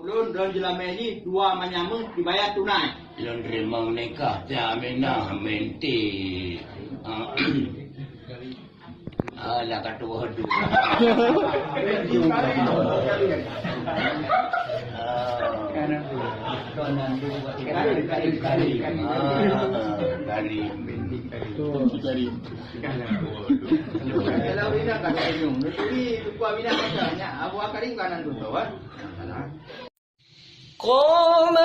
ulun dalam jelama ini dua menyambung dibayar tunai. Ulun rimau nikah jamina menti. Alah kata dua. Kanan dua kali. Kalau bina kata minum, jadi lupa bina katanya, abu akaring kanan tu, kan? قوم